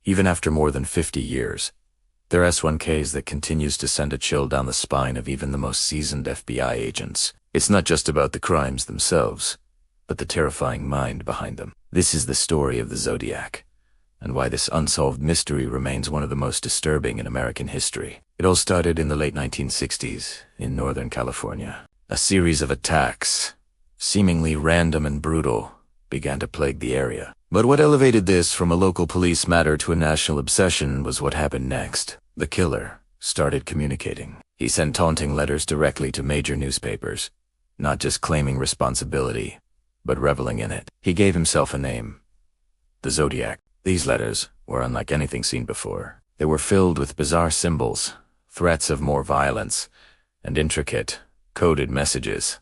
Even after more than 50 years, there are S1Ks that continues to send a chill down the spine of even the most seasoned FBI agents. It's not just about the crimes themselves, but the terrifying mind behind them. This is the story of the Zodiac, and why this unsolved mystery remains one of the most disturbing in American history. It all started in the late 1960s in Northern California. A series of attacks, seemingly random and brutal, began to plague the area. But what elevated this from a local police matter to a national obsession was what happened next. The killer started communicating. He sent taunting letters directly to major newspapers, not just claiming responsibility, but reveling in it. He gave himself a name, the Zodiac. These letters were unlike anything seen before. They were filled with bizarre symbols, threats of more violence, and intricate, coded messages.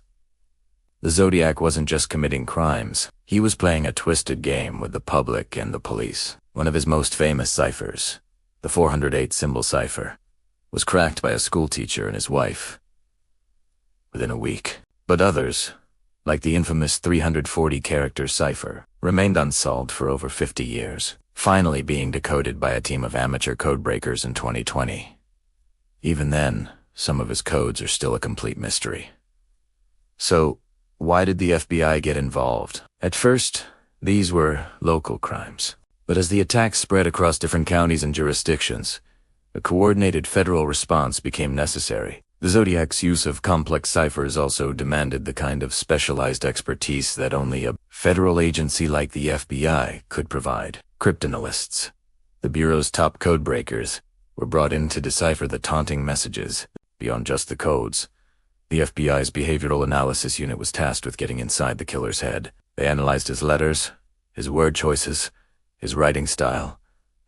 The Zodiac wasn't just committing crimes. He was playing a twisted game with the public and the police. One of his most famous ciphers, the 408 symbol cipher, was cracked by a schoolteacher and his wife within a week. But others, like the infamous 340-character cipher, remained unsolved for over 50 years, finally being decoded by a team of amateur codebreakers in 2020. Even then, some of his codes are still a complete mystery. So, why did the FBI get involved? At first, these were local crimes. But as the attacks spread across different counties and jurisdictions, a coordinated federal response became necessary. The Zodiac's use of complex ciphers also demanded the kind of specialized expertise that only a federal agency like the FBI could provide. Cryptanalysts, the Bureau's top codebreakers, were brought in to decipher the taunting messages. Beyond just the codes, the FBI's behavioral analysis unit was tasked with getting inside the killer's head. They analyzed his letters, his word choices, his writing style,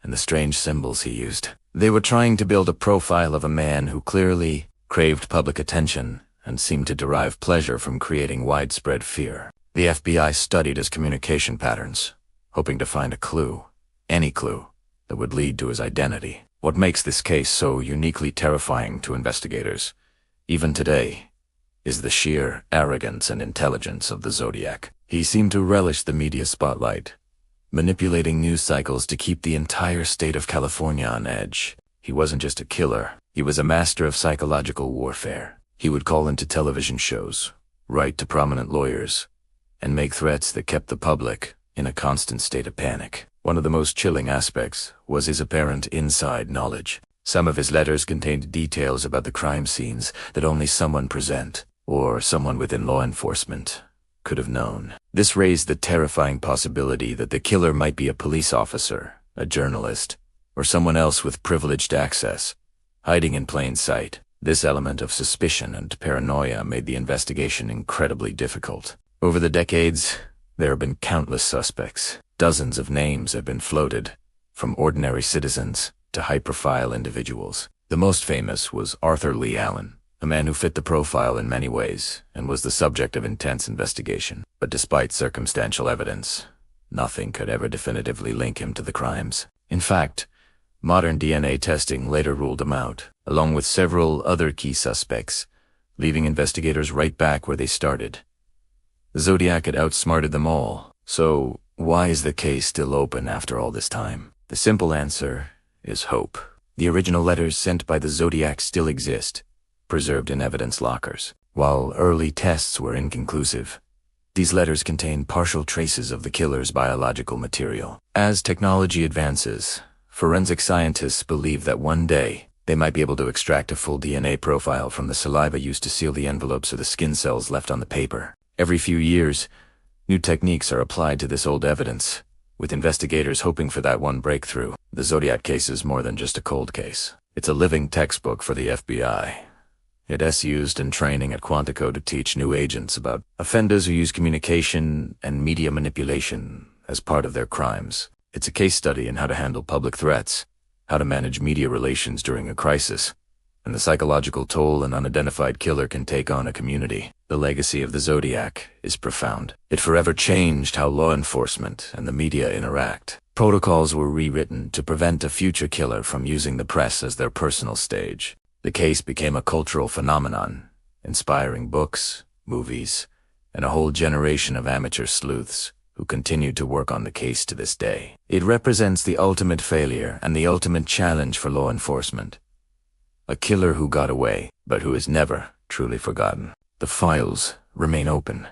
and the strange symbols he used. They were trying to build a profile of a man who clearly craved public attention and seemed to derive pleasure from creating widespread fear. The FBI studied his communication patterns, hoping to find a clue, any clue, that would lead to his identity. What makes this case so uniquely terrifying to investigators, even today, is the sheer arrogance and intelligence of the Zodiac. He seemed to relish the media spotlight, manipulating news cycles to keep the entire state of California on edge. He wasn't just a killer, he was a master of psychological warfare. He would call into television shows, write to prominent lawyers, and make threats that kept the public in a constant state of panic. One of the most chilling aspects was his apparent inside knowledge. Some of his letters contained details about the crime scenes that only someone present, or someone within law enforcement, could have known. This raised the terrifying possibility that the killer might be a police officer, a journalist, or someone else with privileged access, hiding in plain sight. This element of suspicion and paranoia made the investigation incredibly difficult. Over the decades, there have been countless suspects. Dozens of names have been floated, from ordinary citizens to high-profile individuals. The most famous was Arthur Lee Allen, a man who fit the profile in many ways and was the subject of intense investigation. But despite circumstantial evidence, nothing could ever definitively link him to the crimes. In fact, modern DNA testing later ruled him out, along with several other key suspects, leaving investigators right back where they started. The Zodiac had outsmarted them all, so why is the case still open after all this time? The simple answer is hope. The original letters sent by the Zodiac still exist, preserved in evidence lockers. While early tests were inconclusive, these letters contain partial traces of the killer's biological material. As technology advances, forensic scientists believe that one day they might be able to extract a full DNA profile from the saliva used to seal the envelopes or the skin cells left on the paper. Every few years, new techniques are applied to this old evidence, with investigators hoping for that one breakthrough. The Zodiac case is more than just a cold case. It's a living textbook for the FBI. It's used in training at Quantico to teach new agents about offenders who use communication and media manipulation as part of their crimes. It's a case study in how to handle public threats, how to manage media relations during a crisis, and the psychological toll an unidentified killer can take on a community. The legacy of the Zodiac is profound. It forever changed how law enforcement and the media interact. Protocols were rewritten to prevent a future killer from using the press as their personal stage. The case became a cultural phenomenon, inspiring books, movies, and a whole generation of amateur sleuths. who continued to work on the case to this day. It represents the ultimate failure and the ultimate challenge for law enforcement. A killer who got away, but who is never truly forgotten. The files remain open.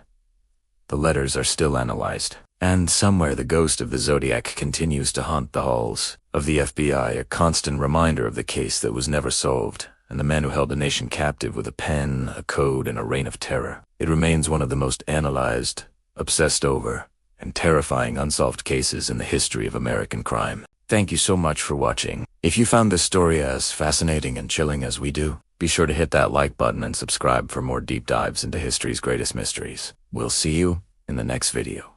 The letters are still analyzed. And somewhere the ghost of the Zodiac continues to haunt the halls of the FBI, a constant reminder of the case that was never solved, and the man who held the nation captive with a pen, a code, and a reign of terror. It remains one of the most analyzed, obsessed over, and terrifying unsolved cases in the history of American crime. Thank you so much for watching. If you found this story as fascinating and chilling as we do, be sure to hit that like button and subscribe for more deep dives into history's greatest mysteries. We'll see you in the next video.